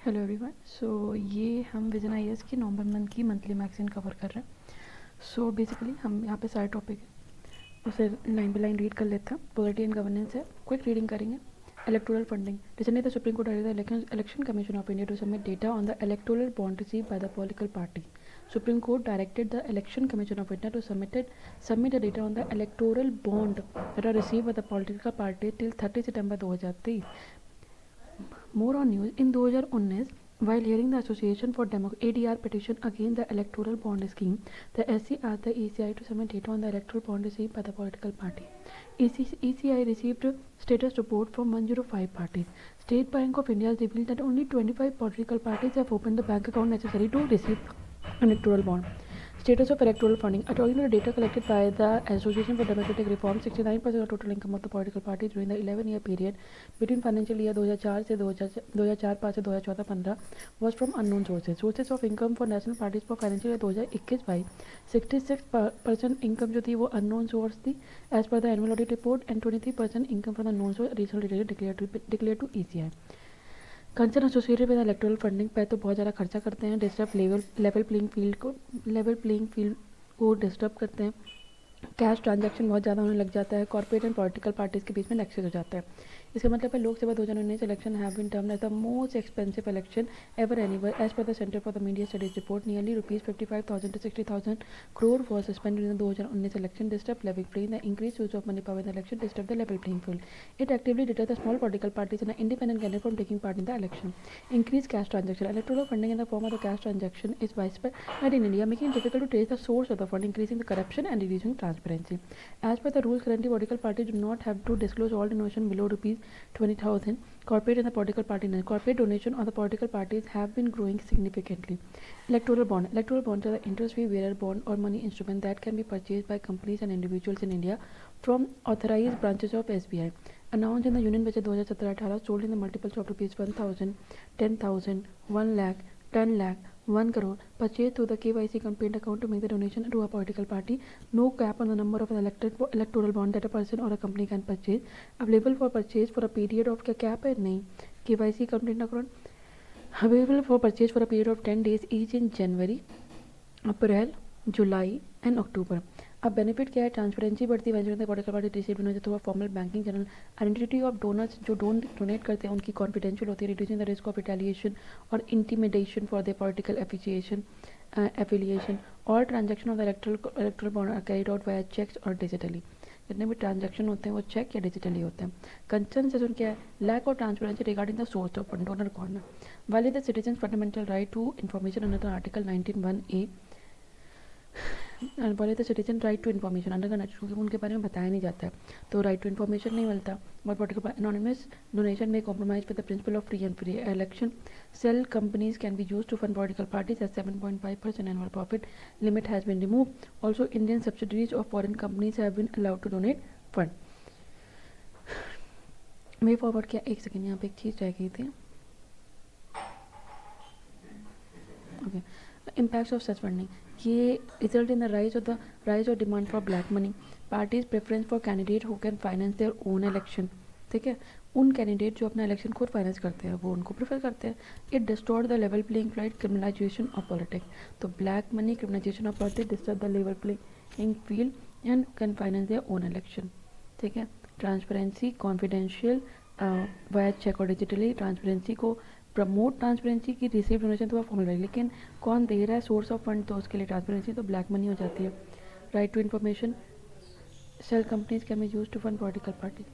Hello everyone. ये हम vision IAS की नवंबर मंथ की मंथली मैगजीन कवर कर रहे हैं। बेसिकली हम यहाँ पे सारे टॉपिक है उसे लाइन बाय लाइन रीड कर लेते हैं। पॉलिटी एंड गवर्नेंस है, क्विक रीडिंग करेंगे। Electoral funding, recently the Supreme Court directed the Election Commission of India to submit data on the electoral bond received by the political party. Supreme Court directed the Election Commission of India to submit the data on the electoral bond that are received by the political party till 30 September 2023. More on news. In 2019, while hearing the Association for ADR petition against the electoral bond scheme, the SC asked the ECI to submit data on the electoral bond received by the political party. ECI received status report from 105 parties. State Bank of India has revealed that only 25 political parties have opened the bank account necessary to receive electoral bond. Status of electoral funding. According to the data collected by the Association for Democratic Reform, 69% of total income of the political parties during the 11-year period between financial year 2004 से 2005 से 2014-15 was from unknown sources. Sources of income for national parties for financial year 2021-22, 66% income जो थी वो unknown source थी as per the annual audit report, and 23% income from the known source recently declared to ECI. Concern associated with electoral funding पे तो बहुत ज़्यादा खर्चा करते हैं, डिस्टर्ब लेवल प्लेइंग फील्ड को डिस्टर्ब करते हैं, कैश ट्रांजैक्शन बहुत ज़्यादा होने लग जाता है, कॉर्पोरेट एंड पॉलिटिकल पार्टीज के बीच में नेक्सस हो जाता है. इसका मतलब है Lok Sabha 2019 election have been termed as the most expensive election ever anywhere as per the Centre for the Media Studies report. Nearly rupees 55,000 to 60,000 crore was spent during the 2019 election. Disturb level playing. The increased use of money power in the election disturbed the level playing field. It actively deterred the small political parties and the independent candidate from taking part in the election. Increased cash transaction. Electoral funding in the form of the cash transaction is widespread in India, making it difficult to trace the source of the fund, increasing the corruption and reducing transparency. As per the rules, currently political parties do not have to disclose all donation below rupees 20,000. Corporate and the political party corporate donation of the political parties have been growing significantly. Electoral bond. Electoral bonds are the interest-free bearer bond or money instrument that can be purchased by companies and individuals in India from authorized branches of SBI. Announced in the Union Budget 2017-18, sold in the multiples of rupees 1,000, 10,000, 1 lakh, 10 lakh, 1 crore, purchased through the KYC campaign account to make the donation to a political party. No cap on the number of electoral bond that a person or a company can purchase. Available for purchase for a period of क्या cap है नहीं KYC campaign account. Available for purchase for a period of 10 days each in January, April, July and October. अब benefit क्या है? Transparency बढ़ती है when the political party receive donation through a formal banking channel. Identity of donors जो donate करते हैं उनकी confidential होती है, reducing the risk of retaliation or intimidation for their political affiliation. All transaction of the electoral bond are carried out via checks or digitally. जितने भी transaction होते हैं वो चेक या डिजिटली होते हैं. कंसर्न सेशन क्या है? Lack of transparency regarding the source of fund, donor कौन है. While the citizen fundamental right to information under the article 19(1)(a) बोले तो citizen right to information under the क्योंकि उनके बारे में बताया नहीं जाता है तो राइट टू इन्फॉर्मेशन नहीं मिलता. बट पर्टिकुलर एनोनिमस डोनेशन में compromise with the principle of free and free election. Shell companies can be use to fund political parties at 7.5% annual profit limit has been remove. Also Indian subsidiaries of foreign companies have been allowed to donate fund. Way forward क्या, एक second यहाँ पे एक चीज़ रह गई थी. Okay, impacts of such funding. ये result in the rise of demand for black money. Parties preference for candidate who can finance their own election. ठीक है, उन कैंडिडेट जो अपना इलेक्शन खुद फाइनेंस करते हैं वो उनको प्रेफर करते हैं. It distort the level playing field, criminalization of politics. तो black money, criminalization of politics disturb the level playing field and can finance their own election. ठीक है, ट्रांसपेरेंसी, कॉन्फिडेंशियल वाया चेक और डिजिटली. ट्रांसपेरेंसी को promote transparency की receive donation तो formal है, लेकिन कौन दे रहा है, सोर्स ऑफ फंड, तो उसके लिए ट्रांसपेरेंसी तो ब्लैक मनी हो जाती है. Right to information. Shell companies can be use to fund political party.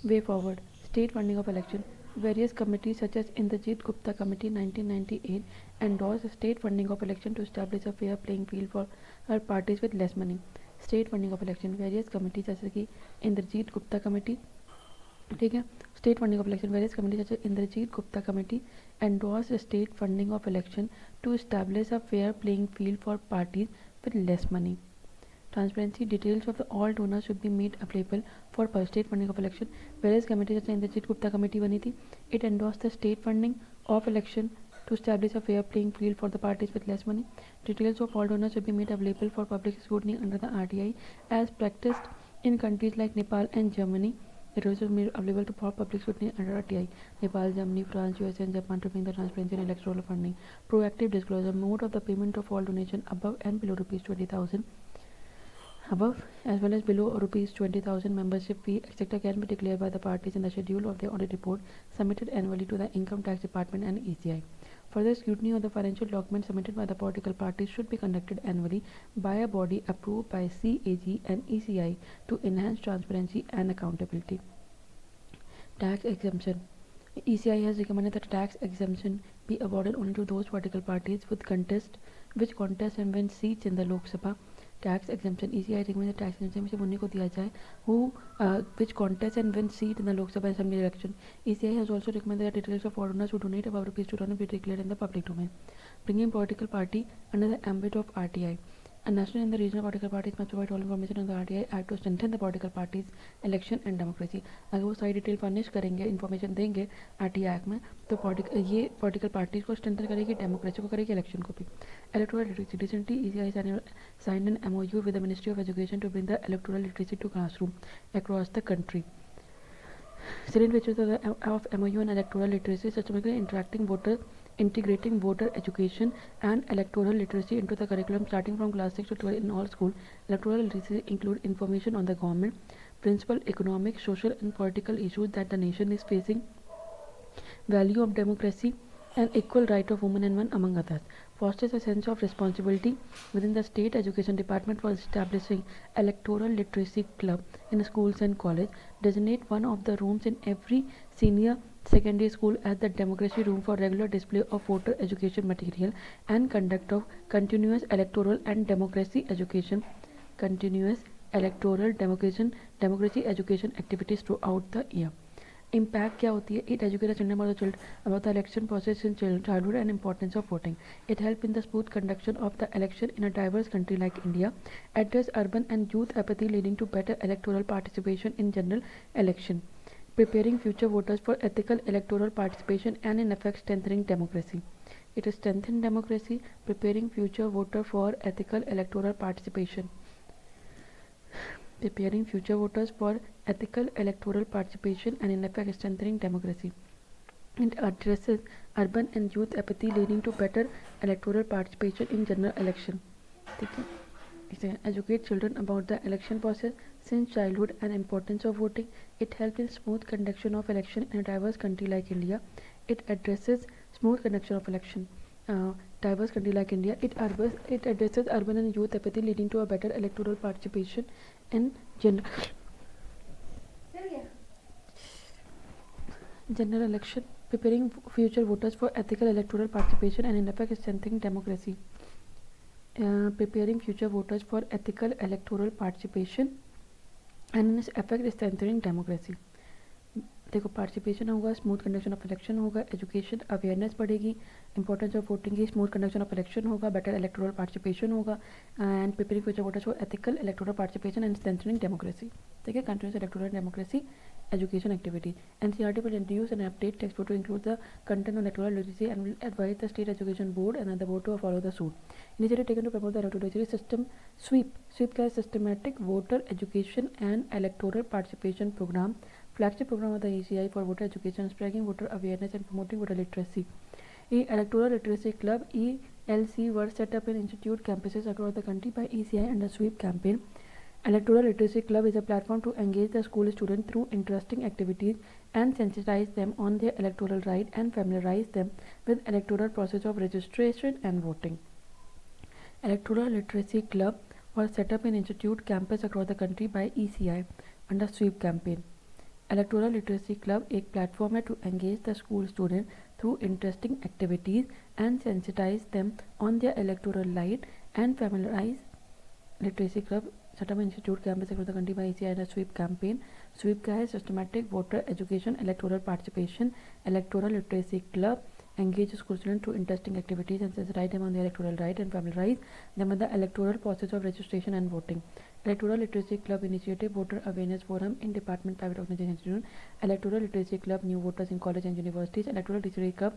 Way forward. State funding of election. Various committees such as Indrajit Gupta Committee 1998 endorsed state funding of election to establish a fair playing field for parties with less money. State funding of election. Various committees जैसे कि Indrajit Gupta committee, ठीक है, state funding of election. Various committee जैसे Indrajit Gupta committee endorse state funding of election to establish a fair playing field for parties with less money. Transparency. Details of all donors should be made available for state funding of election. Various committee जैसे Indrajit Gupta committee बनी थी. It endorse the state funding of election to establish a fair playing field for the parties with less money. Details of all donors should be made available for public scrutiny under the RTI as practiced in countries like Nepal and Germany. It was made available to public scrutiny under RTI. Nepal, Germany, France, USA, and Japan to bring the transparency in electoral funding. Proactive disclosure. Mode of the payment of all donation above and below rupees 20,000. Above as well as below rupees 20,000 membership fee, etc. can be declared by the parties in the schedule of the audit report submitted annually to the Income Tax Department and ECI. Further scrutiny of the financial documents submitted by the political parties should be conducted annually by a body approved by CAG and ECI to enhance transparency and accountability. Tax exemption. ECI has recommended that tax exemption be awarded only to those political parties which contest and win seats in the Lok Sabha. Tax exemption. ECI recommends tax exemption सिर्फ उन्हीं को दिया जाए who which contest and win seat in the Lok Sabha Assembly election. ECI has also recommended that details of foreigners who donate above rupees 2,000 be declared in the public domain. Bringing political party under the ambit of RTI. A national and the regional political parties must provide all information on the RTI Act to strengthen the political parties, election and democracy. अगर वो सारी detail furnish करेंगे, information देंगे RTI act में, तो ये political parties को strengthen करेगी, डेमोक्रेसी को करेगी, इलेक्शन को भी. Electoral literacy. Recently, ECI signed an MOU with the Ministry of Education to bring the electoral literacy to classroom across the country. Salient features of MOU and electoral literacy: systematically integrating voter education and electoral literacy into the curriculum starting from class 6 to 12 in all schools. Electoral literacy include information on the government, principal, economic, social and political issues that the nation is facing, value of democracy and equal right of women and men, among others. Fosters a sense of responsibility within the state education department for establishing electoral literacy club in schools and college. Designate one of the rooms in every senior secondary school as the democracy room for regular display of voter education material and conduct of continuous electoral and democracy education democracy education activities throughout the year. Impact क्या होती है? It educates children about the election process in childhood and importance of voting. It helps in the smooth conduction of the election in a diverse country like India. Address urban and youth apathy leading to better electoral participation in general election. Preparing future voters for ethical electoral participation and in effect strengthening democracy. It strengthens democracy, preparing future voter for ethical electoral participation. Preparing future voters for ethical electoral participation and in effect strengthening democracy. It addresses urban and youth apathy leading to better electoral participation in general election. Educate children about the election process since childhood and importance of voting. It helps in smooth conduction of election in a diverse country like India. It addresses smooth conduction of election. Diverse country like India. It addresses urban and youth apathy leading to a better electoral participation in general election. Preparing future voters for ethical electoral participation and in effect strengthening democracy. Preparing future voters for ethical electoral participation and in effect strengthening democracy. देखो participation होगा, smooth conduction of election होगा, education awareness बढ़ेगी, importance of voting की, smooth conduction of election होगा, better electoral participation होगा and preparing future voters for ethical electoral participation and strengthening democracy. ठीक है, continuous electoral democracy education activity. NCERT will introduce and update textbook to include the content on electoral literacy and will advise the state education board and the board to follow the suit. Initiative taken to promote the electoral literacy system. SWEEP का systematic voter education and electoral participation program, flagship program of the ECI for voter education, spreading voter awareness and promoting voter literacy. Electoral literacy club ELC were set up in institute campuses across the country by ECI under SWEEP campaign. Electoral Literacy Club is a platform to engage the school students through interesting activities and sensitize them on their electoral right and familiarize them with electoral process of registration and voting. Electoral Literacy Club was set up in institute campus across the country by ECI under SWEEP campaign. Electoral Literacy Club एक platform है to engage the school student through interesting activities and sensitize them on their electoral right and familiarize. Literacy Club set up institute campus across the country by ECI and a SWEEP campaign. SWEEP क्या है? Systematic voter education, electoral participation. Electoral Literacy Club engage school students through interesting activities and sensitize them on the electoral right and familiarize them with the electoral process of registration and voting. Electoral Literacy Club initiative voter awareness forum in department, private organization, institute. Electoral Literacy Club new voters in college and universities. Electoral Literacy Club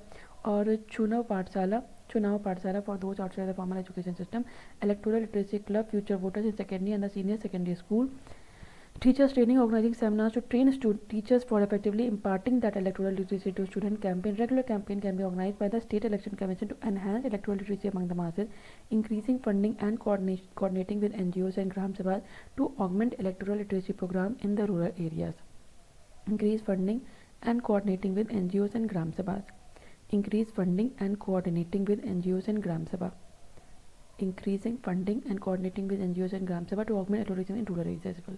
और चुनाव पाठशाला for those outside the formal education system. Electoral Literacy Club future voters in secondary and the senior secondary school. Teachers training, organizing seminars to train teachers for effectively imparting that electoral literacy to student campaign. Regular campaign can be organized by the State Election Commission to enhance electoral literacy among the masses, increasing funding and coordinating with NGOs and Gram Sabhas to augment electoral literacy program in the rural areas. Increase funding and coordinating with NGOs and Gram Sabhas. Increase funding and coordinating with NGOs and Gram Sabha. Increasing funding and coordinating with NGOs and Gram Sabha to augment electoral literacy in rural areas as well.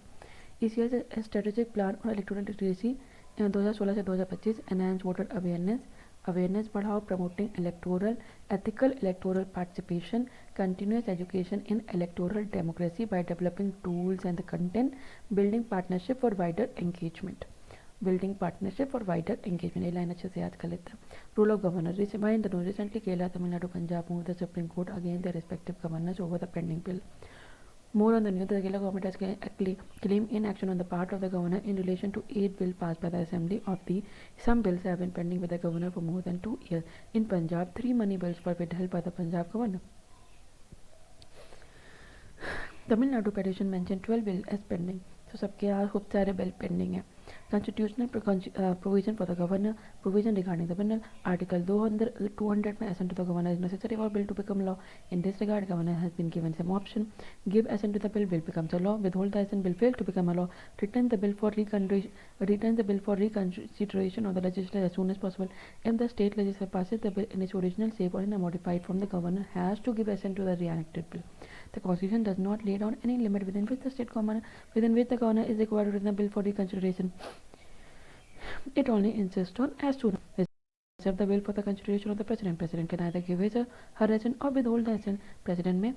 ECS strategic plan और electoral literacy 2016 से 2025 enhance voter awareness बढ़ाओ, promoting electoral ethical electoral participation, continuous education in electoral democracy by developing tools and the content, building partnership for wider engagement. Building partnership for wider engagement, ये line अच्छे से याद कर लेते हैं. Rule of governor. Recently Kerala, Tamil Nadu, Punjab move the Supreme court against the respective governors over the pending bill. More on the news, the Kerala government has claimed inaction on the part of the governor in relation to 8 bills passed by the assembly of the. Some bills have been pending with the governor for more than 2 years. In Punjab, 3 money bills were withheld by the Punjab governor. Tamil Nadu petition mentioned 12 bills as pending. तो सबके यहाँ खूब सारे bill pending है. Constitutional provision for the governor, provision regarding the bill. Article 200 में assent to the governor is necessary for bill to become law. In this regard, governor has been given some option. Give assent to the bill becomes a law. Withhold the assent, bill fail to become a law. Return the bill for reconsideration of the legislature as soon as possible. If the state legislature passes the bill in its original shape or in a modified form, the governor has to give assent to the reenacted bill. The constitution does not lay down any limit within which the governor is required to return the bill for reconsideration. It only insists on as soon as reserve the bill for the consideration of the president. President can either give her assent or withhold the assent. President may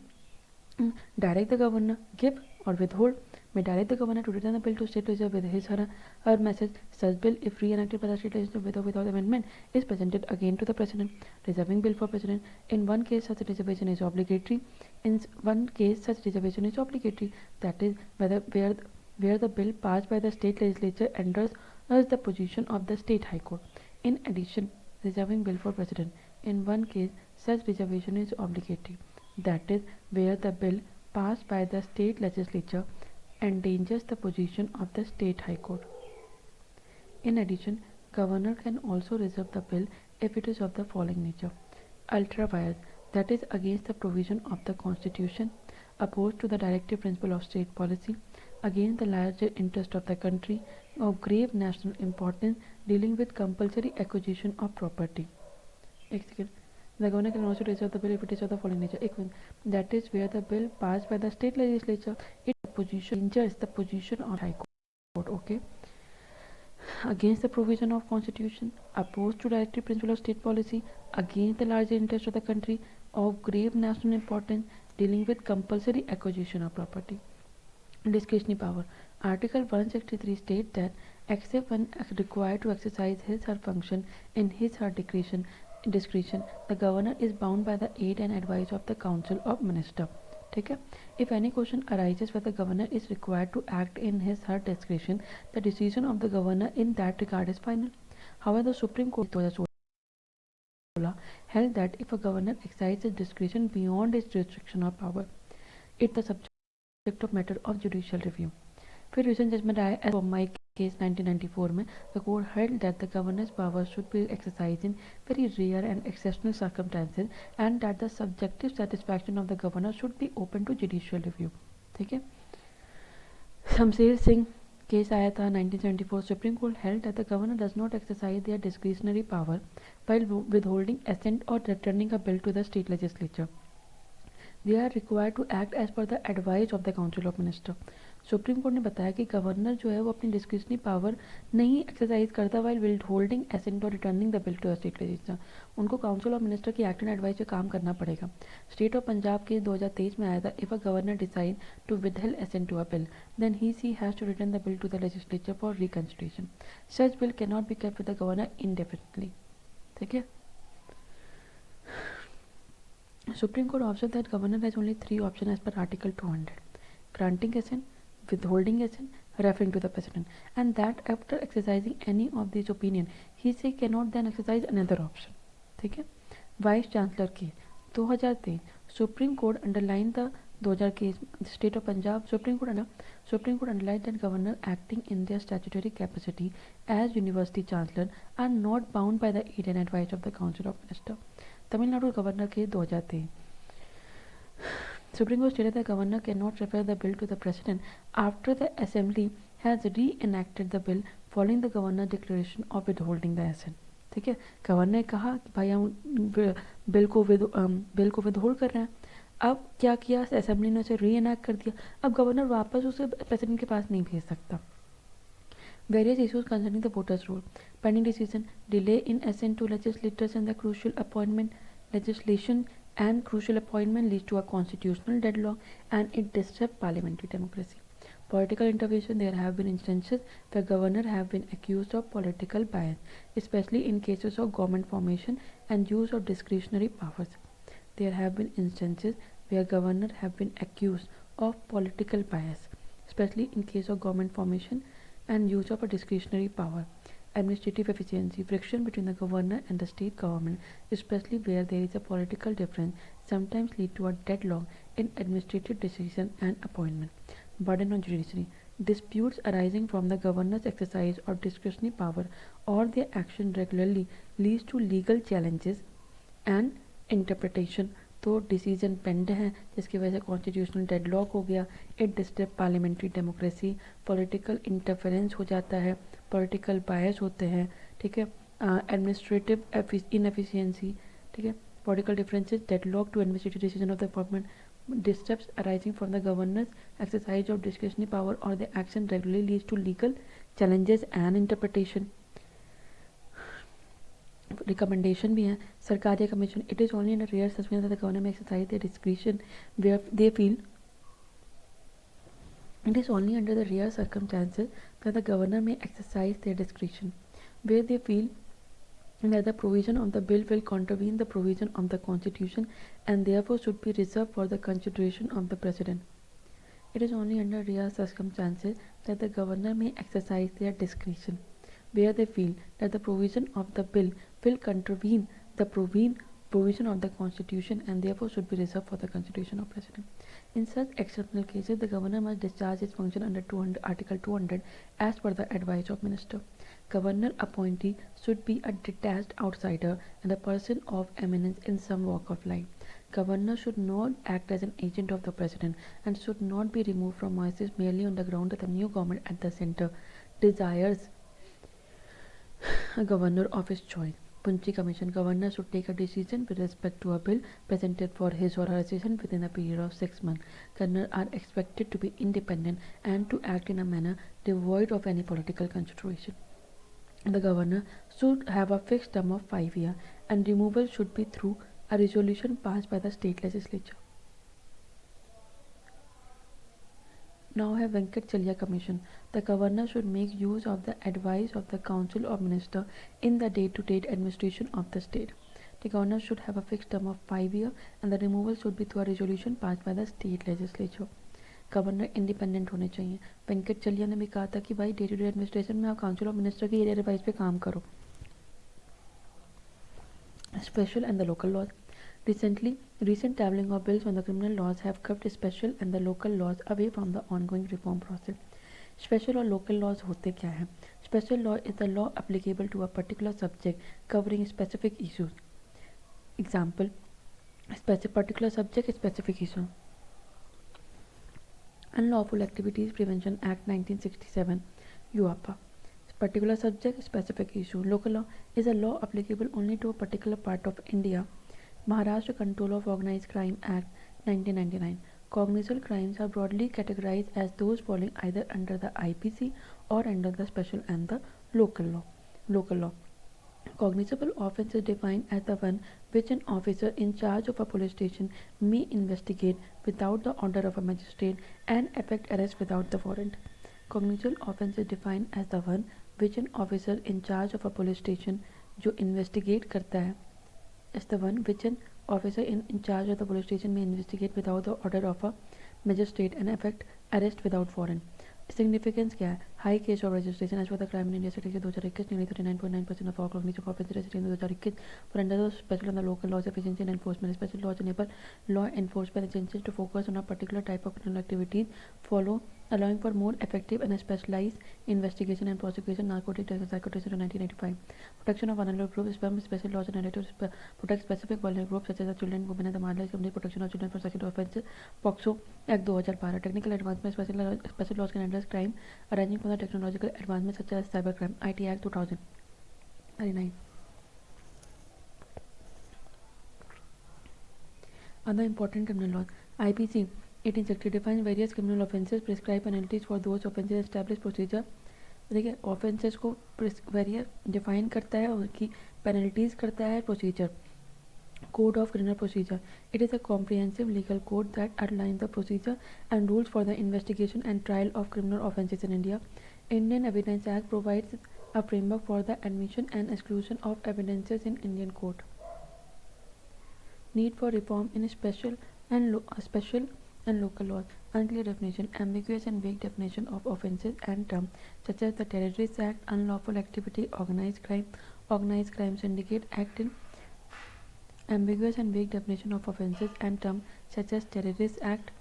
direct the governor, give or withhold, may direct the governor to return the bill to state legislature with his or her message. Such bill, if re-enacted by the state legislature with or without amendment, is presented again to the president. Reserving bill for president. In one case, such reservation is obligatory. That is, where the bill passed by the state legislature enters as the position of the state high court. In addition, reserving bill for president. In one case, such reservation is obligatory. That is, where the bill passed by the state legislature endangers the position of the state high court. In addition, governor can also reserve the bill if it is of the following nature: ultra vires, that is against the provision of the constitution, opposed to the directive principle of state policy, against the larger interest of the country, of grave national importance, dealing with compulsory acquisition of property. The governor can also reserve the bill if it is of the following nature. That is, where the bill passed by the state legislature, its position injures the position of high court. Okay. Against the provision of constitution, opposed to directive principle of state policy, against the larger interest of the country, of grave national importance, dealing with compulsory acquisition of property. Discretionary power. Article 163 states that except when required to exercise his or her function in his or her discretion, the governor is bound by the aid and advice of the council of minister. ठीक है. If any question arises where the governor is required to act in his or her discretion, the decision of the governor in that regard is final. However, the Supreme Court 2016 held that if a governor exercises discretion beyond his jurisdiction or power, it the subject of matter of judicial review. फिर recent judgment आया as for my case 1994 में, the court held that the governor's powers should be exercised in very rare and exceptional circumstances and that the subjective satisfaction of the governor should be open to judicial review. ठीक है. Shamsher Singh case आया था 1974. Supreme Court held that the governor does not exercise their discretionary power while withholding assent or returning a bill to the state legislature. They are required to act as per the advice of the council of minister. Supreme Court ने बताया कि governor जो है वो अपनी discretionary power नहीं exercise करता while withholding assent और returning the bill to the state legislature. उनको काउंसिल ऑफ मिनिस्टर की एक्ट एंड एडवाइस पे काम करना पड़ेगा. स्टेट ऑफ पंजाब के 2023 में आया था, if a governor decide to withheld assent to a bill then he she has to return the bill to the legislature for reconsideration. Such bill can not be kept with the governor indefinitely. ठीक है. Supreme Court observed that governor has only 3 options as per Article 200: granting assent, withholding assent, referring to the president, and that after exercising any of these opinion, he say cannot then exercise another option. ठीक है. Vice chancellor case 2023. Supreme Court underlined 2000 case, state of Punjab, supreme court underlined that governor acting in their statutory capacity as university chancellor are not bound by the aid and advice of the council of minister. Tamil Nadu governor के 2023. Supreme Court stated that governor cannot refer the bill to the president after the assembly has re-enacted the bill following the governor declaration of withholding the assent. ठीक है, governor ने कहा कि भाई हम bill को withhold कर रहे हैं. अब क्या किया, असेंबली ने उसे री-एनैक्ट कर दिया. अब गवर्नर वापस उसे प्रेसिडेंट के पास नहीं भेज सकता. Various issues concerning the voters' roll. Pending decision, delay in assent to legislators and the crucial appointment legislation and crucial appointment leads to a constitutional deadlock and it disrupts parliamentary democracy. Political intervention. There have been instances where governors have been accused of political bias, especially in cases of government formation and use of discretionary powers. There have been instances where governors have been accused of political bias, especially in case of government formation and use of a discretionary power. Administrative efficiency. Friction between the governor and the state government, especially where there is a political difference, sometimes lead to a deadlock in administrative decision and appointment. Burden on judiciary. Disputes arising from the governor's exercise of discretionary power or their action regularly leads to legal challenges and interpretation. तो decision पेंड है जिसकी वजह से constitutional deadlock हो गया. It disturb parliamentary democracy. Political interference हो जाता है, पॉलिटिकल बायस होते हैं. ठीक है, एडमिनिस्ट्रेटिव इनएफिशिएंसी. ठीक है, political differences, deadlock to administrative decision of the government, disturbs arising from the governor's exercise of discretionary power or the action regularly leads to legal challenges and interpretation. Recommendation भी है. सरकारी commission. It is only in a rare circumstance that the governor may exercise their discretion where they feel. It is only under the rare circumstances that the governor may exercise their discretion where they feel that the provision of the bill will contravene the provision of the constitution and therefore should be reserved for the consideration of the president. It is only under rare circumstances that the governor may exercise their discretion where they feel that the provision of the bill will contravene the provision of the constitution and therefore should be reserved for the consideration of president. In such exceptional cases, the governor must discharge his function under Article 200 as per the advice of minister. Governor appointee should be a detached outsider and a person of eminence in some walk of life. Governor should not act as an agent of the president and should not be removed from office merely on the ground that the new government at the center desires a governor of his choice. Punchi Commission. Governor should take a decision with respect to a bill presented for his or her decision within a period of 6 months. Governors are expected to be independent and to act in a manner devoid of any political consideration. The governor should have a fixed term of 5 years and removal should be through a resolution passed by the state legislature. Now have Venkat Chalia Commission. The governor should make use of the advice of the council of minister in the day-to-day administration of the state. The governor should have a fixed term of 5 years and the removal should be through a resolution passed by the state legislature. Governor independent होने चाहिए. वेंकट चलिया ने भी कहा था कि भाई day to day administration में आप काउंसिल ऑफ मिनिस्टर की एरिया एडवाइस पे काम करो. Special and the local laws. Recent tabling of bills on the criminal laws have kept special and the local laws away from the ongoing reform process. Special और local laws होते क्या हैं? Special law is the law applicable to a particular subject covering specific issues. Example: particular subject, specific issue. Unlawful Activities Prevention Act 1967, UAPA. Particular subject, specific issue. Local law is a law applicable only to a particular part of India. Maharashtra Control of Organized Crime Act 1999. Cognizable crimes are broadly categorized as those falling either under the IPC or under the special and the local law. Local law. Cognizable offence is defined as the one which an officer in charge of a police station may investigate without the order of a magistrate and effect arrest without the warrant. Cognizable offence is defined as the one which an officer in charge of a police station जो investigate करता है is the one which an officer in charge of the police station may investigate without the order of a magistrate and effect arrest without warrant. Significance क्या है? High case of registration as per the crime in India study 2021 nearly 39.9% of all crimes of offences in 2021 for under the special and the local laws efficiency and enforcement. Special laws enable law enforcement agencies to focus on a particular type of criminal activities, follow allowing for more effective and specialized investigation and prosecution. Narcotic drugs and psychotropics to 1985. Protection of vulnerable groups. Some special laws are enacted to protect specific vulnerable groups such as the children, women, and the marginalized community. Protection of children from sexual offences. POCSO Act 2012. Technical advancement. Special laws can address crime arising from the technological advancements such as cybercrime. IT Act 2009. Other important criminal laws. IPC 1860 defines various criminal offences, prescribe penalties for those offences, establish procedure. देखिए offences को barrier define करता है, उनकी penalties करता है, procedure. Code of Criminal Procedure. It is a comprehensive legal code that outlines the procedure and rules for the investigation and trial of criminal offences in India. Indian Evidence Act provides a framework for the admission and exclusion of evidences in Indian court. Need for reform in special and local laws. Unclear definition, ambiguous and vague definition of offences and terms such as the Terrorist Act, unlawful activity, organized crime syndicate act in ambiguous and vague definition of offences and terms such as Terrorist Act.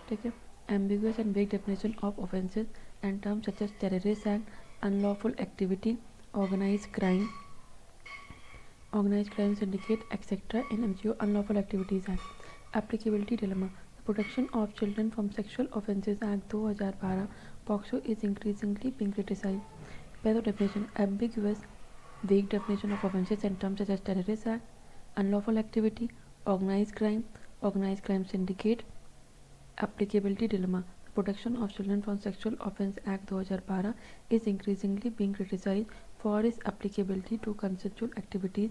ठीक है, ambiguous and vague definition of offences and terms such as Terrorist Act, unlawful activity, organized crime syndicate, etc. in MCO Unlawful Activities Act. Applicability dilemma. The Protection of Children from Sexual Offences Act 2012 POCSO is increasingly being criticized. Better definition, ambiguous, vague definition of offences and terms such as Terrorist Act, unlawful activity, organized crime syndicate. Applicability dilemma. The Protection of Children from Sexual Offence Act 2012 is increasingly being criticized for its applicability to consensual activities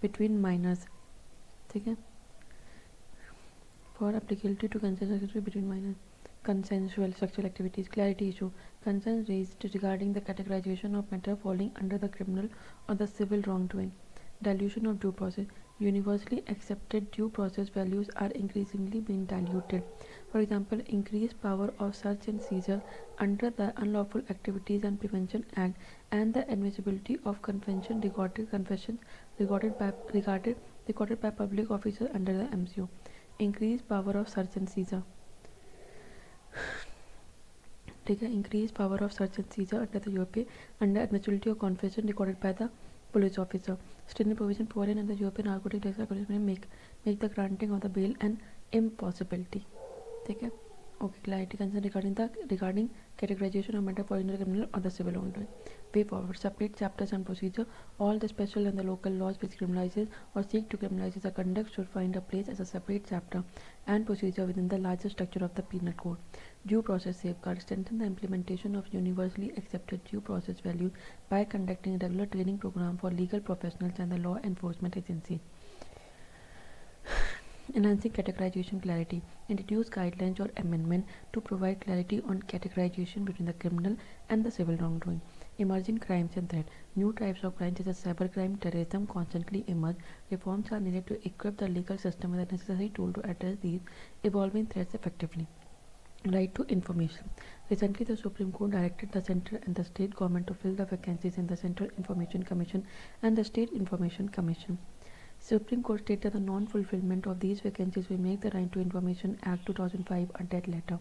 between minors. ठीक है, for applicability to consensual activities between minors. Consensual sexual activities. Clarity issue. Concerns raised regarding the categorization of matter falling under the criminal or the civil wrongdoing. Dilution of due process. Universally accepted due process values are increasingly being diluted. For example, increased power of search and seizure under the Unlawful Activities and Prevention Act and the admissibility of confession recorded by public officers under the MCO. Increased power of search and seizure. ठीक है, increased power of search and seizure under the UAP under admissibility of confession recorded by the police officer. Stringent provision provided under the European Narcotic Drugs Regulation make the granting of the bail an impossibility. ठीक है, okay. Clarity concern regarding categorization of matter for under criminal or the civil wrongdoing. Way forward. Separate chapters and procedure. All the special and the local laws which criminalizes or seek to criminalize the conduct should find a place as a separate chapter and procedure within the larger structure of the penal code. Due process safeguard. Strengthen the implementation of universally accepted due process values by conducting a regular training program for legal professionals and the law enforcement agency. Enhancing categorization clarity. Introduce guidelines or amendment to provide clarity on categorization between the criminal and the civil wrongdoing. Emerging crimes and threats. New types of crime such as cybercrime, terrorism constantly emerge. Reforms are needed to equip the legal system with the necessary tool to address these evolving threats effectively. Right to information. Recently, the Supreme Court directed the central and the state government to fill the vacancies in the Central Information Commission and the State Information Commission. Supreme Court stated that the non-fulfillment of these vacancies will make the Right to Information Act 2005 a dead letter.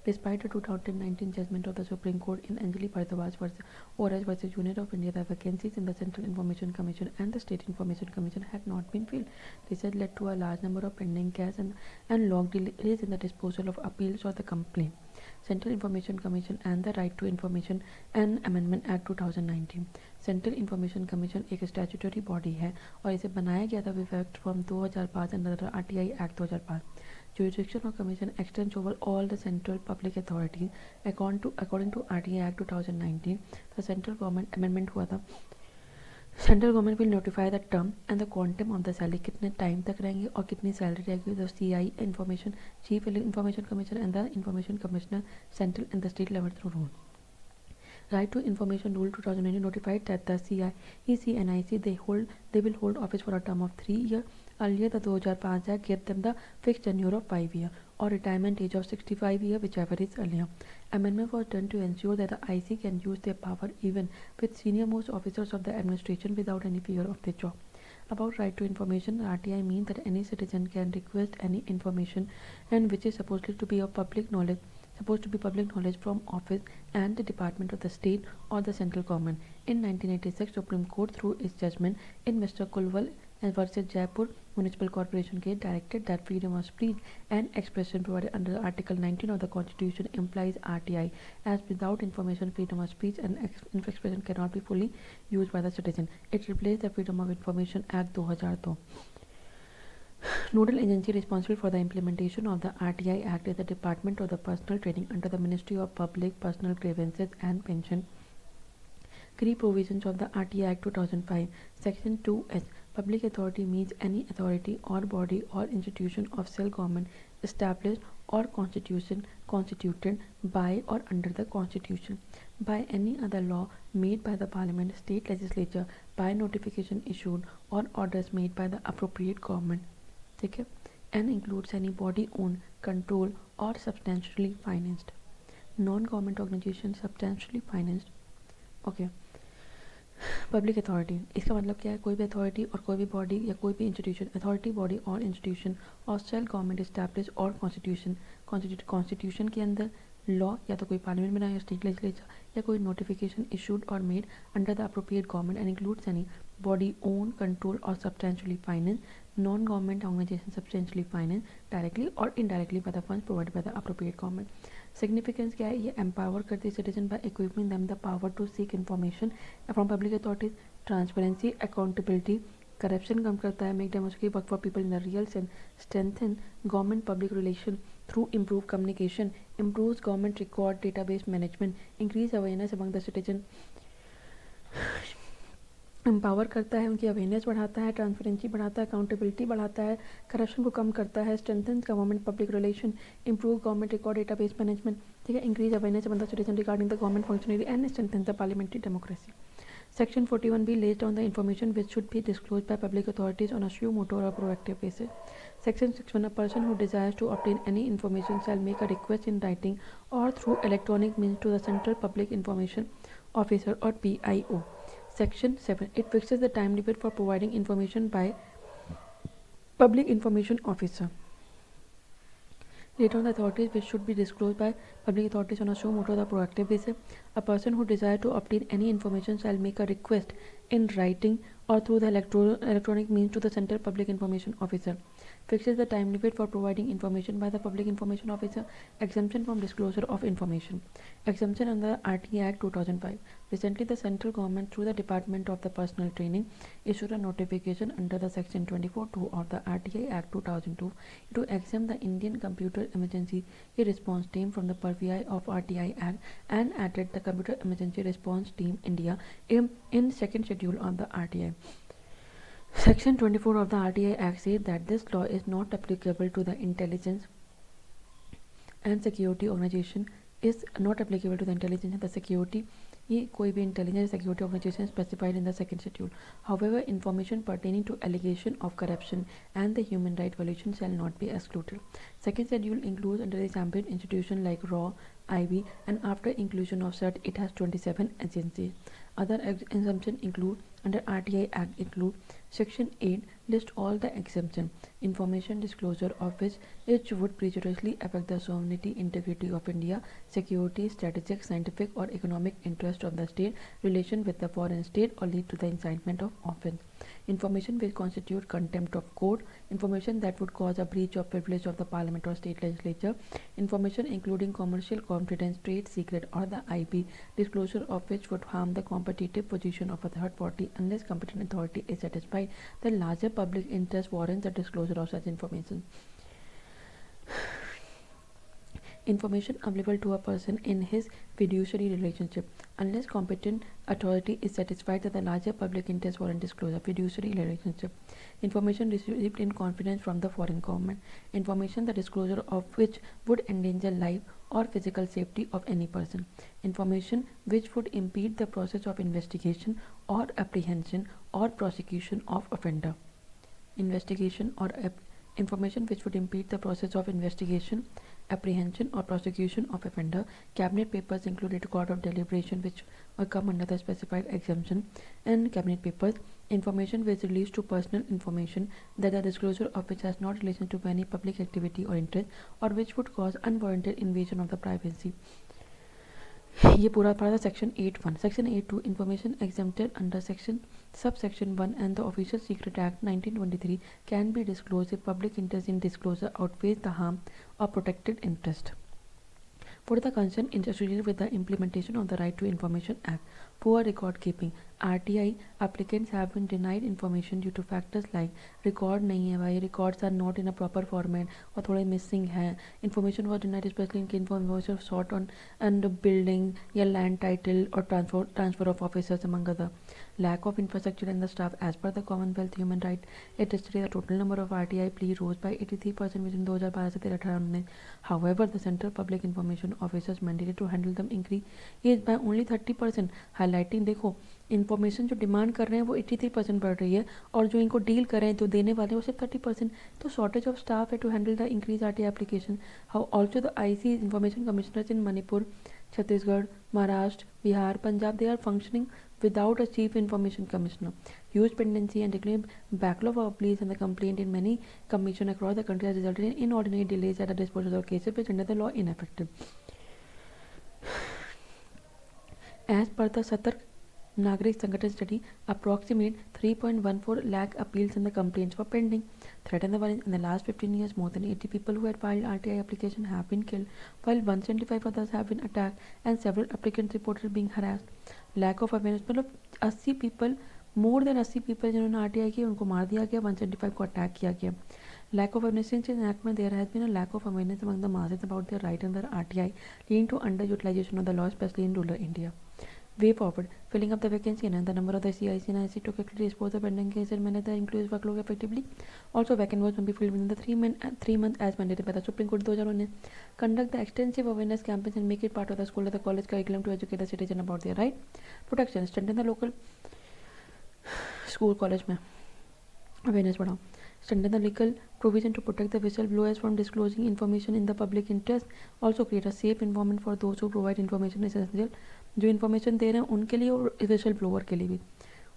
Despite the 2019 judgment of the Supreme Court in Anjali Bharadwaj versus Union of India, the vacancies in the Central Information Commission and the State Information Commission had not been filled. This had led to a large number of pending cases and long delays in the disposal of appeals or the complaint. Central Information Commission and the Right to Information and Amendment Act 2019. Central information commission एक statutory body है और इसे बनाया गया था with effect from 2005 under RTI act 2005. Jurisdiction of commission extends over all the central public authorities. According to RTI Act 2019, the central government amendment हुआ था. Central government will notify the term and the quantum of the salary, कितने time तक रहेंगे और कितनी salary रहेगी. The CI information chief information commission and the information commissioner central and the state level through rule. Right to Information Rule 2019 notified that the CI, EC and IC they will hold office for a term of 3 years. Earlier, the 2005 Act gave them the fixed tenure of 5 years or retirement age of 65 years, whichever is earlier. Amendment was done to ensure that the IC can use their power even with senior-most officers of the administration without any fear of their job. About right to information, RTI means that any citizen can request any information and which is supposed to be of public knowledge from office and the department of the state or the central government. In 1986, Supreme Court through its judgment in Mr. Kulwal versus Jaipur Municipal Corporation case directed that freedom of speech and expression provided under Article 19 of the Constitution implies RTI, as without information freedom of speech and expression cannot be fully used by the citizen. It replaced the Freedom of Information Act 2002. Nodal agency responsible for the implementation of the RTI Act is the Department of the Personal Training under the Ministry of Public Personal Grievances and Pension. Key provisions of the RTI Act 2005. Section 2H. Public authority means any authority or body or institution of self-government established or constituted by or under the Constitution, by any other law made by the Parliament, state legislature, by notification issued or orders made by the appropriate government. Okay? And includes any body owned, controlled or substantially financed. Non-government organization substantially financed. Okay. Public authority, इसका मतलब क्या है? कोई भी authority और कोई भी body या कोई भी इंस्टीट्यूशन, अथॉरिटी बॉडी और इंस्टीट्यूशन और सेल्फ गवर्नमेंट इस्टेब्लिश और कॉन्स्टिट्यूशन के अंदर लॉ या तो कोई पार्लियामेंट बनाया या स्टेट लेजिस्लेचर या कोई नोटिफिकेशन इशूड और made under the appropriate government and includes any body own, control और substantially finance non government organization substantially finance directly और indirectly by the funds provided by the appropriate government. Significance क्या है? ये empower करती है citizen by equipping them the power to seek information from public authorities. Transparency, accountability, corruption कम करता है, make democracy work for people in the real sense, strengthen government public relation through improved communication, improves government record database management, increase awareness among the citizen. Empower करता है, उनकी awareness बढ़ाता है, transparency बढ़ाता है, अकाउंटेबिलिटी बढ़ाता है, करप्शन को कम करता है, strengthens government public relation, improve government record database management. ठीक है, increase awareness among the citizen regarding the government functionary and strengthen the parliamentary democracy. Section 41B lays down the information which should be disclosed by public authorities on a suo motu or a proactive basis. Section 61. A person who desires to obtain any information shall make a request in writing or through electronic means to the Central Public Information Officer or PIO. Section 7. It fixes the time limit for providing information by Public Information Officer. Later on, the authorities which should be disclosed by public authorities on a suo motu or proactive basis. A person who desires to obtain any information shall make a request in writing or through the electronic means to the Central Public Information Officer. Fixes the time limit for providing information by the Public Information Officer. Exemption from disclosure of information. Exemption under the RTI Act 2005. Recently, the central government through the Department of the Personal Training issued a notification under the Section 24(2) of the RTI Act 2002 to exempt the Indian Computer Emergency Response Team from the purview of RTI Act and added the Computer Emergency Response Team India in second schedule of the RTI. Section 24 of the RTI Act says that this law is not applicable to the intelligence and security organization is not applicable to the intelligence and the security ये कोई भी intelligence security organisation specified in the second schedule. However, information pertaining to allegation of corruption and the human right violation shall not be excluded. Second schedule includes under examined institution like RAW, IB, and after inclusion of CERT, it has 27 agencies. Other exemptions include under RTI Act include Section 8 list all the exemption information disclosure of which would prejudicially affect the sovereignty, integrity of India, security, strategic, scientific or economic interest of the state, relation with the foreign state or lead to the incitement of offence. Information which constitute contempt of court, information that would cause a breach of privilege of the parliament or state legislature, information including commercial confidence, trade secret or the IP, disclosure of which would harm the competitive position of a third party unless competent authority is satisfied the larger public interest warrants the disclosure of such information. Information available to a person in his fiduciary relationship unless competent authority is satisfied that the larger public interest warrant disclosure. Fiduciary relationship information received in confidence from the foreign government, information the disclosure of which would endanger life or physical safety of any person, information which would impede the process of investigation or apprehension or prosecution of offender. investigation or information which would impede the process of investigation, apprehension or prosecution of offender. Cabinet papers include a record of deliberation which come under the specified exemption, and cabinet papers information which relates to personal information that the disclosure of which has not relation to any public activity or interest or which would cause unwarranted invasion of the privacy. ये पूरा पढ़ा था section 8(1). Section 8(2) information exempted under section subsection 1 and the Official Secret Act 1923 can be disclosed if public interest in disclosure outweighs the harm or protected interest. For the concern associated with the implementation of the Right to Information Act, poor record keeping, RTI applicants have been denied information due to factors like record नहीं है भाई, records are not in a proper format और थोड़े missing है, information was denied especially in case of information sought on and building या land title or transfer of officers among other. Lack of infrastructure and the staff. As per the Commonwealth Human Rights Act, the total number of RTI plea rose by 83% within 2012 से 13-18. However, the Central Public Information Officers mandated to handle them increased by only 30%, highlighting देखो information जो demand कर रहे हैं वो 83% बढ़ रही है और जो इनको डील कर रहे हैं जो देने वाले हैं वो सिर्फ 30%. तो शॉर्टेज ऑफ स्टाफ है to handle the increase RTI application. How also the IC information commissioners in Manipur, Chhattisgarh, Maharashtra, Bihar, Punjab, they are functioning without a chief information commissioner. Huge pendency and declared backlog of pleas and the complaint in many commissions across the country has resulted in inordinate delays at the disposal of cases which render the law ineffective. As per the Satark Nagrik Sangathan study, approximate 3.14 lakh appeals and the complaints were pending. Threat and the violence. In the last 15 years, more than 80 people who had filed RTI application have been killed, while 175 others have been attacked, and several applicants reported being harassed. Lack of awareness. मतलब 80 people, more than 80 people जिन्होंने RTI की उनको मार दिया गया, 175 को attack किया गया. Lack of awareness. Since enactment, there has been a lack of awareness among the masses about their right under RTI, leading to underutilization of the law, especially in rural India. Way forward, filling up the vacancy and the number of the CIC and IC to quickly dispose of pending cases and manage the inclusive workload effectively. Also, vacant words will be filled within the 3 months as mandated by the Supreme Court 2019. Conduct the extensive awareness campaigns and make it part of the school or the college curriculum to educate the citizen about their right. Protection. Strengthen the local school college में awareness बढ़ाओ. Strengthen the legal provision to protect the whistleblowers from disclosing information in the public interest. Also create a safe environment for those who provide information essential. जो information दे रहे हैं उनके लिए और we shall blower के लिए भी.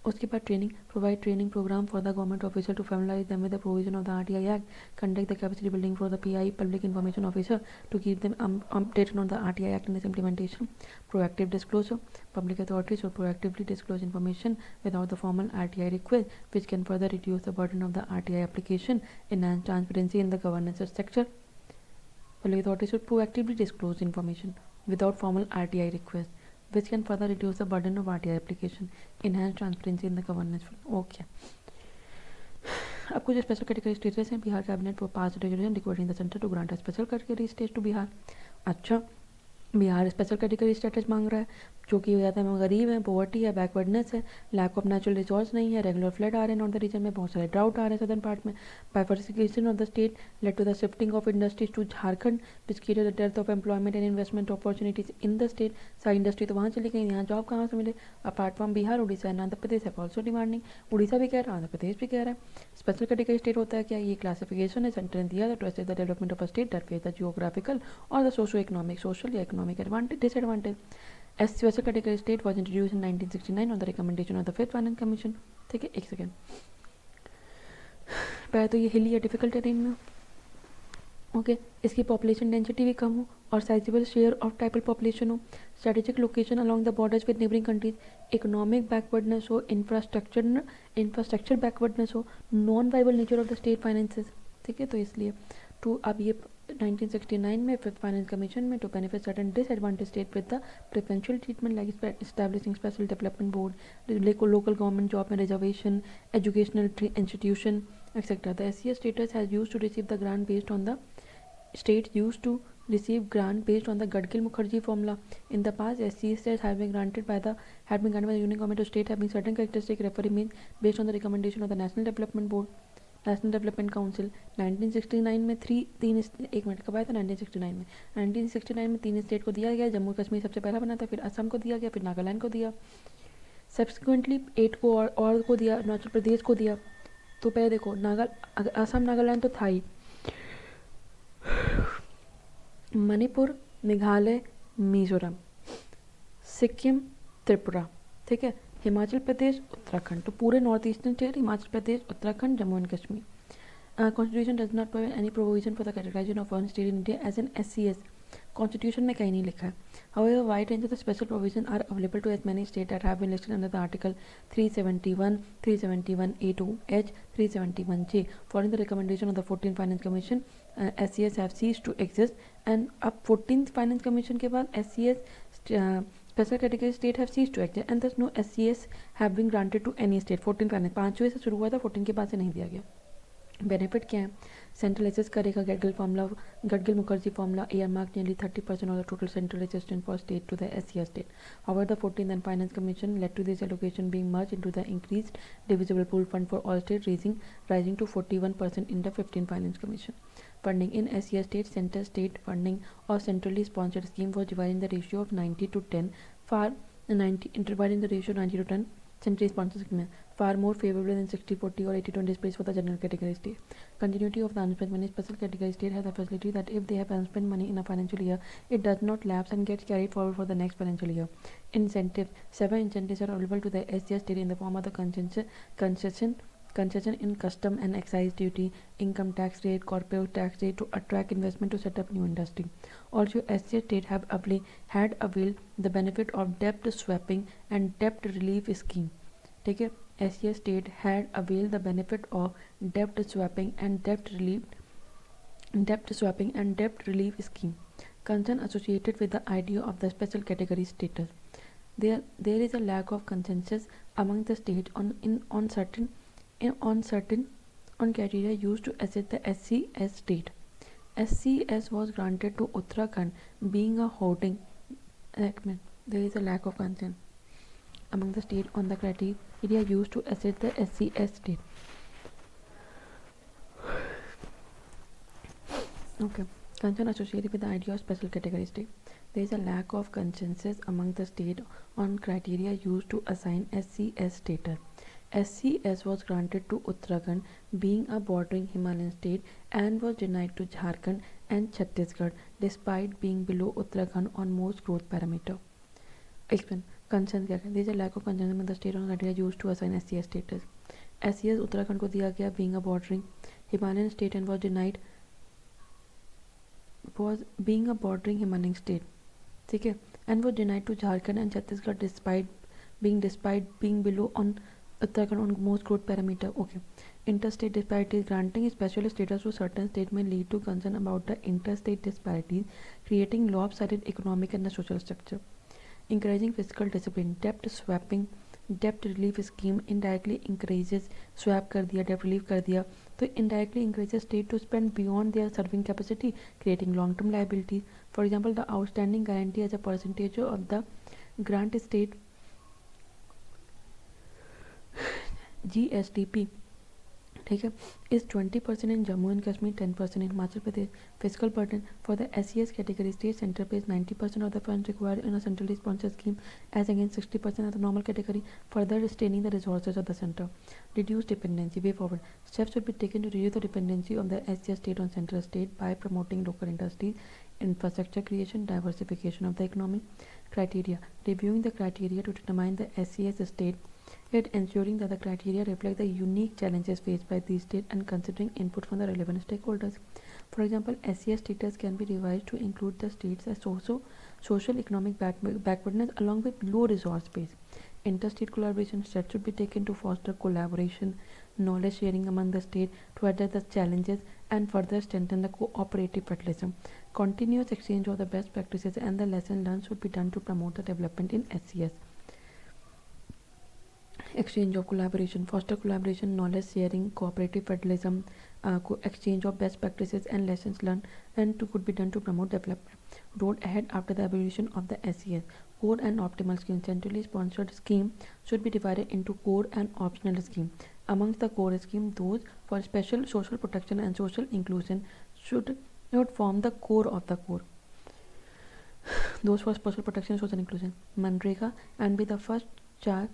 उसके बाद training. Provide training programme for the government officer to familiarise them with the provision of the RTI act. Conduct the capacity building for the PI public information officer to keep them updated on the RTI act and its implementation. Proactive disclosure. Public authorities should proactively disclose information without the formal RTI request, which can further reduce the burden of the RTI application, enhance transparency in the governance sector. Public authorities should proactively disclose information without formal RTI request, which can further reduce the burden of RTI application, enhance transparency in the governance. Okay. अब कुछ special category status हैं. Bihar cabinet को pass resolution requesting the centre to grant a special category status to Bihar. अच्छा, Bihar special category status मांग रहा है, जो कि हो जाता है गरीब है, पॉवर्टी है, बैकवर्डनेस है, लैक ऑफ नेचुरल रिसोर्स नहीं है, रेगुलर फ्लड आ रहे हैं नॉर्थ रीजन में, बहुत सारे ड्राउट आ रहे हैं सदर्न पार्ट में. Bifurcation of the state led to the shifting of industries to Jharkhand which created the death of employment and investment opportunities in the state. सारी इंडस्ट्री तो वहाँ चली गई, यहाँ जॉब कहाँ से मिले. Apart from Bihar, Orissa and Andhra Pradesh है ऑल्सो डिमांडिंग. उड़ीसा भी कह रहा है, आंध्र प्रदेश भी कह रहा है. स्पेशल कैटेगरी स्टेट होता है क्या? ये क्लासिफिकेशन है सेंटर ने दिया to assess the development of a state that face the geographical और द सोशो इकोनॉमिक सोशल या economic advantage disadvantage. As special category state was introduced in 1969 on the recommendation of the Fifth Finance Commission. ठीक है, एक second. पहले तो ये hilly या difficult terrain में. ओके, इसकी पॉपुलेशन डेंसिटी भी कम हो और sizeable share of tribal population हो, strategic location along the borders with neighbouring countries, economic backwardness हो, इंफ्रास्ट्रक्चर बैकवर्डनेस हो, non viable nature of the state finances. ठीक है, तो इसलिए टू अब ये 1969 में फिफ्थ फाइनेंस कमीशन में to benefit certain disadvantage state with the preferential treatment like establishing special development board, local government job में reservation, educational institution etcetera. The SC status has used to receive the grant based on the states used to receive grant based on the Gadgil-Mukherjee formula. In the past, SC states have been granted by the Union Government to state having certain characteristic referee means based on the recommendation of the National Development Board, national development council. 1969 में एक minute कब आया था? 1969 में 3 state को दिया गया. जम्मू कश्मीर सबसे पहला बना था, फिर असम को दिया गया, फिर नागालैंड को दिया, सब्सिक्वेंटली 8 को और को दिया, अरुणाचल प्रदेश को दिया. तो पहले देखो असम नागालैंड तो था ही, मणिपुर, मेघालय, मिजोरम, सिक्किम, त्रिपुरा, ठीक है, हिमाचल प्रदेश, उत्तराखंड। तो पूरे north eastern state, Himachal Pradesh, Uttarakhand, Jammu and Kashmir. Constitution does not provide any provision for the categorisation of one state in India as an SCS। Constitution में कहीं नहीं लिखा है। However, wide range of the special provisions are available to as many states that have been listed under the Article 371, 371A2H, 371J. Following the recommendation of the 14th Finance Commission, SCS have ceased to exist, and अब 14th Finance Commission के बाद SCS special category state have ceased to exist, and thus no SCS have been granted to any state. 14 finance 5वें से शुरू हुआ था, 14 के बाद से नहीं दिया गया। बेनिफिट क्या है? सेंट्रल असेस करेगा Gadgil Mukherjee formula air mark nearly 30% of the total central assistance for state to the SCS state. However, the 14th and Finance Commission led to this allocation being merged into the increased divisible pool fund for all states, rising to 41% in the 15th Finance Commission. Funding in SCS state, center state funding of centrally sponsored scheme was divided in the ratio of 90 to 10, divided in the ratio 90 to 10. Century sponsorship में far more favorable than 60-40 or 80-20 space for the general category state. Continuity of the unspent money. Special category state has a facility that if they have unspent money in a financial year, it does not lapse and gets carried forward for the next financial year. Incentives. Several incentives are available to the SCS state in the form of the concession in custom and excise duty, income tax rate, corporate tax rate to attract investment to set up new industry. Also, SCS state had availed the benefit of debt swapping and debt relief scheme. ठीक है, SCS state had availed the benefit of debt swapping and debt relief scheme. Concern associated with the idea of the special category status. There is a lack of consensus among the states on criteria used to assess the SCS state. SCS was granted to Uttarakhand being a holding. There is a lack of consent among the states on the criteria used to assess the SCS state. Okay. Concern associated with the idea of special category state. There is a lack of consensus among the states on criteria used to assign SCS status. SCS was granted to Uttarakhand being a bordering Himalayan state and was denied to Jharkhand and Chhattisgarh despite being below Uttarakhand on most growth parameter. Explain. Concern क्या है? There is a lack of consensus among the states on criteria used to assign SCS status. SCS Uttarakhand को दिया गया being a bordering Himalayan state and was denied being a bordering Himalayan state, ठीक है, and was denied to Jharkhand and Chhattisgarh despite being below on Uttarakhand on most growth parameter. Okay. Interstate disparities. Granting special status to certain states may lead to concern about the interstate disparities, creating lopsided economic and social structure. Encouraging fiscal discipline. Debt swapping, debt relief scheme indirectly encourages swap कर दिया, debt relief कर दिया, तो indirectly encourages state to spend beyond their serving capacity, creating long-term liabilities. For example, the outstanding guarantee as a percentage of the grant state GSDP, ठीक है, is 20% in Jammu and Kashmir, 10% in Himachal Pradesh. Fiscal burden for the SCS category state, center pays 90% of the funds required in a centrally sponsored scheme as against 60% of the normal category, further restraining the resources of the center. Reduce dependency. Way forward. Steps should be taken to reduce the dependency of the SCS state on central state by promoting local industries, infrastructure creation, diversification of the economy. Criteria. Reviewing the criteria to determine the SCS state, yet ensuring that the criteria reflect the unique challenges faced by these states and considering input from the relevant stakeholders. For example, SCS status can be revised to include the states as social economic backwardness along with low resource base. Interstate collaboration. Steps should be taken to foster collaboration, knowledge sharing among the states to address the challenges and further strengthen the cooperative federalism. Continuous exchange of the best practices and the lessons learned should be done to promote the development in SCS. Exchange of collaboration. Foster collaboration, knowledge sharing, cooperative federalism, exchange of best practices and lessons learned, and could be done to promote development. Road ahead after the abolition of the SCS. Core and optimal scheme. Centrally sponsored scheme should be divided into core and optional scheme. Amongst the core scheme, those for special social protection and social inclusion should not form the core of the core. Those for special protection and social inclusion. Manrega and be the first charge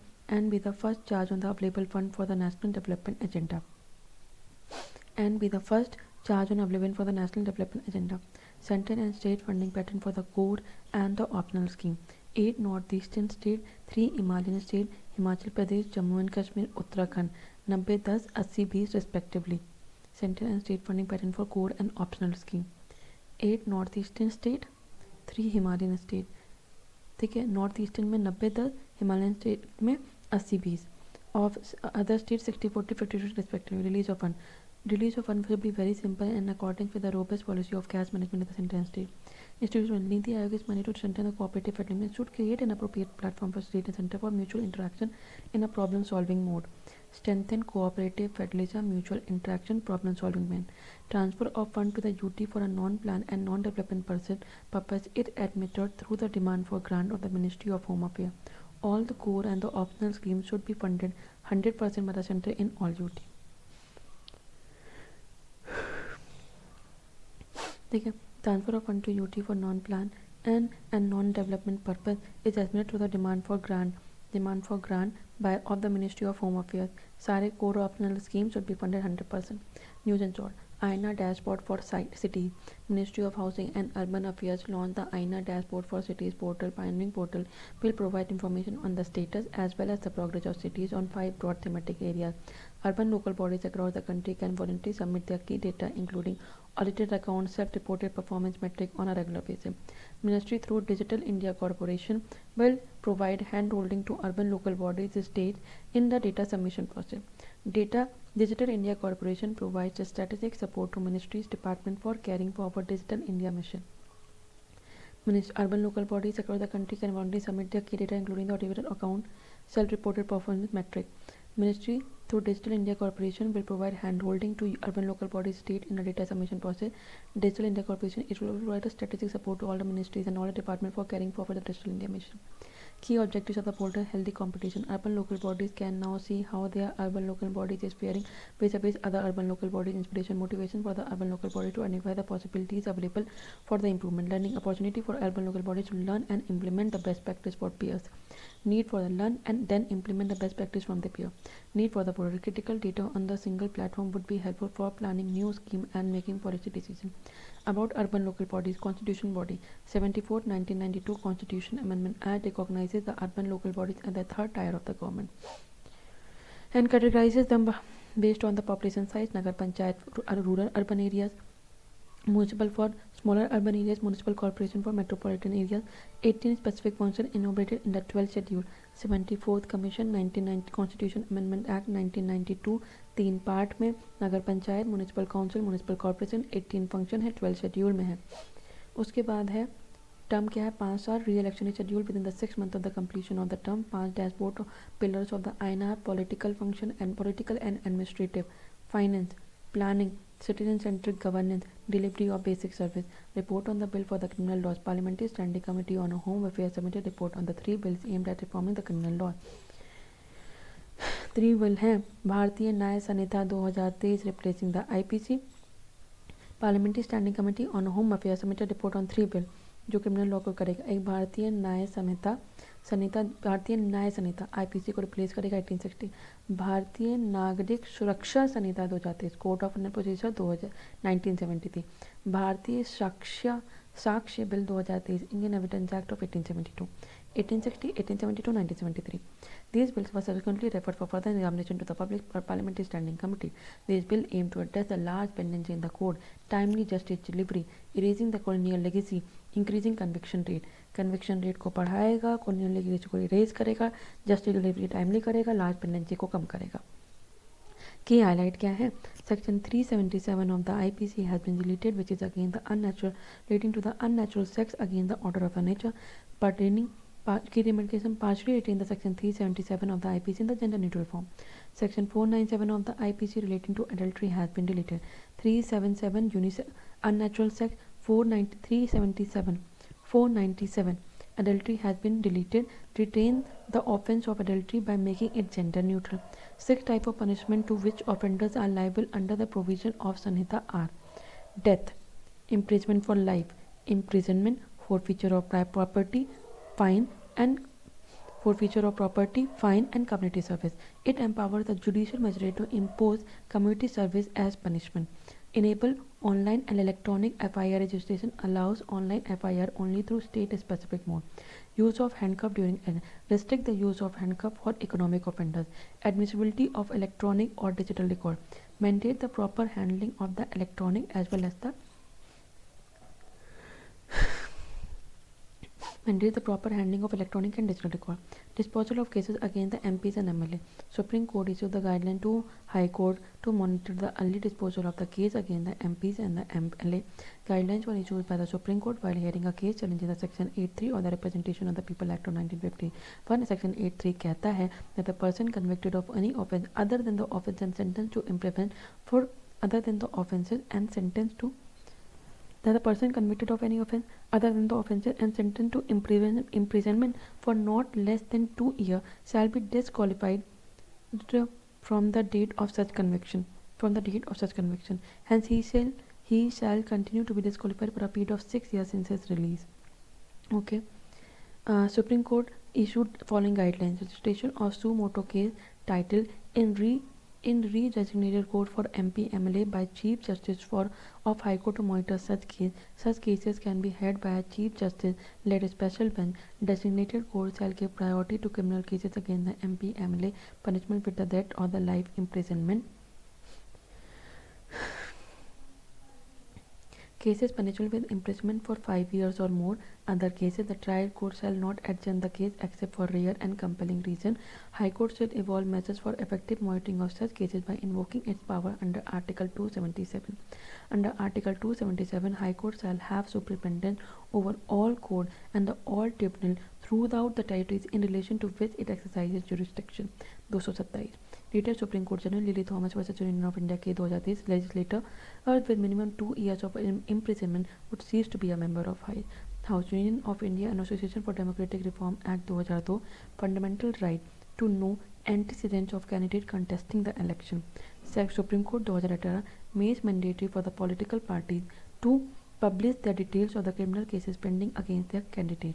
on the available fund for the national development agenda. and be the first charge on oblivion for the national development agenda. Central and state funding pattern for the core and the optional scheme. 8 northeastern state, 3 Himalayan state, Himachal Pradesh, Jammu and Kashmir, Uttarakhand, 90, 10, 80, 20 respectively. Central and state funding pattern for core and optional scheme. 8 northeastern state, 3 Himalayan state. ठीक है, north eastern में 90-10, Himalayan state में 80-20, of other states 60-40, 50-50 respectively. Release of fund will be very simple and in accordance with the robust policy of cash management of the center and state. Institution Niti Aayog is money to strengthen the cooperative federalism should create an appropriate platform for state and center for mutual interaction in a problem solving mode. Strengthen cooperative federalism, mutual interaction, problem solving mode. Transfer of fund to the UT for a non-plan and non-development purpose is admitted through the demand for grant of the Ministry of Home Affairs. All the core and the optional schemes should be funded 100% by the center in all UT. ठीक है, transfer of fund to UT for non-plan and non-development purpose is admitted through the demand for grant by of the Ministry of Home Affairs. सारे core optional schemes should be funded 100%. News and short. Aina dashboard for cities. Ministry of Housing and Urban Affairs launched the Aina dashboard for cities portal. Pioneering portal will provide information on the status as well as the progress of cities on 5 broad thematic areas. Urban local bodies across the country can voluntarily submit their key data including audited accounts, self-reported performance metric on a regular basis. Ministry through Digital India Corporation will provide hand-holding to urban local bodies states in the data submission process. Digital India Corporation provides strategic support to ministries department for carrying forward Digital India mission. Urban local bodies across the country can voluntarily submit their key data including the audited account, self-reported performance metric. Ministry through Digital India Corporation will provide hand-holding to urban local bodies state in the data submission process. Digital India Corporation will provide a strategic support to all the ministries and all the departments for carrying forward the Digital India mission. Key objectives of the portal: healthy competition. Urban local bodies can now see how their urban local bodies is faring vis-a-vis other urban local bodies. Inspiration, motivation for the urban local body to identify the possibilities available for the improvement. Learning opportunity for urban local bodies to learn and implement the best practice for peers. Need for the learn and then implement the best practice from the peer. Need for the portal. Critical data on the single platform would be helpful for planning new scheme and making policy decision. About urban local bodies. Constitution body. 74 1992 Constitution Amendment Act recognizes the urban local bodies as the third tier of the government and categorizes them based on the population size. Nagar Panchayat rural urban areas, municipal for smaller urban areas, municipal corporation for metropolitan areas. 18 specific functions enumerated in the 12th schedule. 74th Commission 1990 Constitution Amendment Act 1992 3 part में नगर panchayat, municipal council, municipal corporation 18 function है, 12 schedule में है. उसके बाद है term क्या है 5 साल. री election schedule with in the 6 month of the completion of the term. 5 dashboard pillars of the INR. Political function and political and administrative, finance, planning, citizen-centric governance, delivery of basic service. Report on the bill for the criminal laws. Parliamentary Standing Committee on Home Affairs submitted report on the 3 bills aimed at reforming the criminal law. 3 bill हैं. भारतीय न्याय संहिता 2023 replacing the IPC. Parliamentary standing committee on home affairs submitted report on 3 bill जो criminal law को करेगा. एक भारतीय न्याय संहिता IPC को रिप्लेस करेगा 1860. भारतीय नागरिक सुरक्षा संहिता 2023 कोड ऑफ प्रोसीजर 1973. भारतीय साक्ष्य bill 2023 Indian evidence act of 1872. 1860, 1872, 1973. These bills were subsequently referred for further examination to the Public Parliamentary Standing Committee. These bills aim to address the large pendency in the code, timely justice delivery, erasing the colonial legacy, increasing conviction rate. Conviction rate को बढ़ाएगा, colonial legacy को erase करेगा, justice delivery timely करेगा, large pendency को कम करेगा. की highlight क्या है? Section 377 of the IPC has been deleted which is against the unnatural relating to the unnatural sex against the order of the nature. Pertaining key remarcation partially retain the section 377 of the IPC in the gender neutral form. Section 497 of the IPC relating to adultery has been deleted. 377 unnatural sex. 497 adultery has been deleted. Retain the offence of adultery by making it gender neutral. 6 type of punishment to which offenders are liable under the provision of Sanhita are: death, imprisonment for life, imprisonment, forfeiture of property, fine, and forfeiture of property, fine, and community service. It empowers the judicial magistrate to impose community service as punishment. Enable online and electronic FIR registration, allows online FIR only through state-specific mode. Use of handcuff during restrict the use of handcuff for economic offenders. Admissibility of electronic or digital record. Mandate the proper handling of the electronic as well as the mandate the proper handling of electronic and digital record. Disposal of cases against the MPs and MLA. Supreme Court issued the guideline to High Court to monitor the early disposal of the case against the MPs and the MLA. Guidelines were issued by the Supreme Court while hearing a case challenging the Section 8(3) of the Representation of the People Act of 1950. One Section 8(3) कहता है that the person convicted of any offence other than the offence and sentenced to imprisonment for other than the offences and sentenced to that the person convicted of any offence other than the offences and sentenced to imprisonment for not less than 2 years shall be disqualified from the date of such conviction. Hence, he shall continue to be disqualified for a period of 6 years since his release. Okay. Supreme Court issued following guidelines: registration of suo motu case title in re-designated court for MP MLA by Chief Justice of High Court to monitor such case. Such cases can be heard by a Chief Justice led special bench. Designated court shall give priority to criminal cases against the MP MLA, punishment with the death or the life imprisonment. Cases punishable with imprisonment for 5 years or more. Other cases, the trial court shall not adjourn the case except for rare and compelling reason. High Court shall evolve measures for effective monitoring of such cases by invoking its power under Article 277. Under Article 277, High Court shall have superintendence over all court and all tribunal throughout the territories in relation to which it exercises jurisdiction. 227. Later Supreme Court General Lily Thomas vs. Union of India के 2023 legislator with minimum 2 years of imprisonment would cease to be a member of House. Union of India and Association for Democratic Reform Act 2002 fundamental right to know antecedents of candidate contesting the election. Supreme Court 2018 makes mandatory for the political parties to publish the details of the criminal cases pending against their candidate.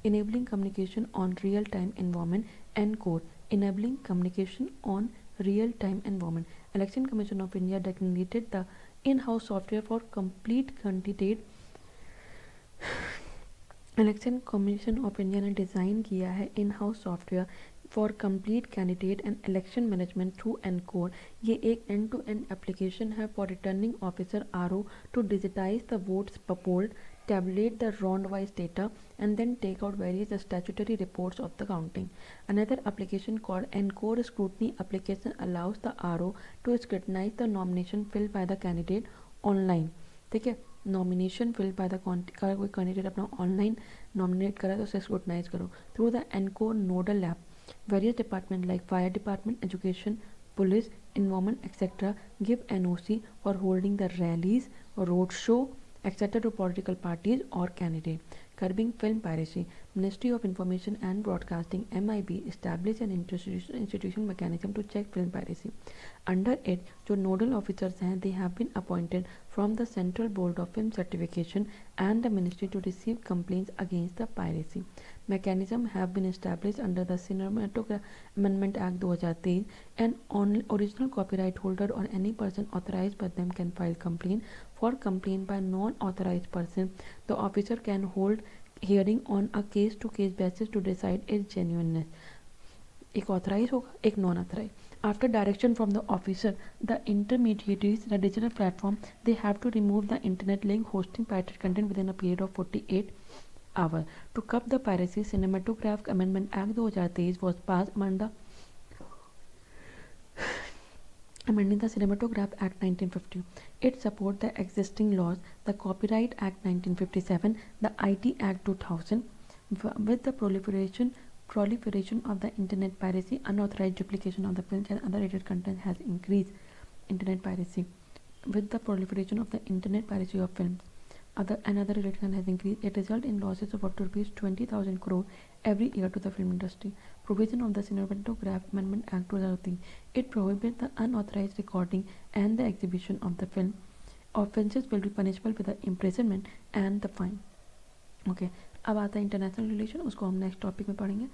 Enabling communication on real-time environment and court. Enabling communication on real-time environment. Election Commission of India designated the in-house software for complete candidate. Election Commission of India ने design किया है in house software for complete candidate and election management through Encore. ये एक end to end application है for returning officer RO to digitise the votes polled, tabulate the round-wise data, and then take out various statutory reports of the counting. Another application called Encore Scrutiny application allows the RO to scrutinize the nomination filled by the candidate online. ठीक है, nomination fill by the कोई candidate अपना online nominate करा तो उसे scrutinise करो through the encore nodal app. Various department like fire department, education, police, environment, etc. give NOC for holding the rallies, road show, etc. to political parties or candidates. Curbing film piracy. Ministry of Information and Broadcasting MIB established an institutional mechanism to check film piracy. Under it, जो nodal officers हैं, they have been appointed from the Central Board of Film Certification and the Ministry to receive complaints against the piracy. Mechanism have been established under the Cinematography Amendment Act 2023, and original copyright holder or any person authorized by them can file complaint. For complaint by non-authorized person, the officer can hold hearing on a case-to-case basis to decide its genuineness. एक authorise होगा, एक non authorise. After direction from the officer, the intermediaries, the digital platform, they have to remove the internet link hosting pirated content within a period of 48 hours. To curb the piracy, Cinematography Amendment Act 2023 was passed amending the Cinematography Act 1950. It supports the existing laws, the Copyright Act 1957, the IT Act 2000. With the proliferation of the internet piracy, unauthorized duplication of the films and other related content has increased. Internet piracy. With the proliferation of the internet piracy of films, another related content has increased. It results in losses of up to rupees 20,000 crore every year to the film industry. Provision of the Cinematography Amendment Act 2003. It prohibits the unauthorized recording and the exhibition of the film. Offences will be punishable with the imprisonment and the fine. Okay, अब आता है international relation, उसको हम next topic में पढ़ेंगे.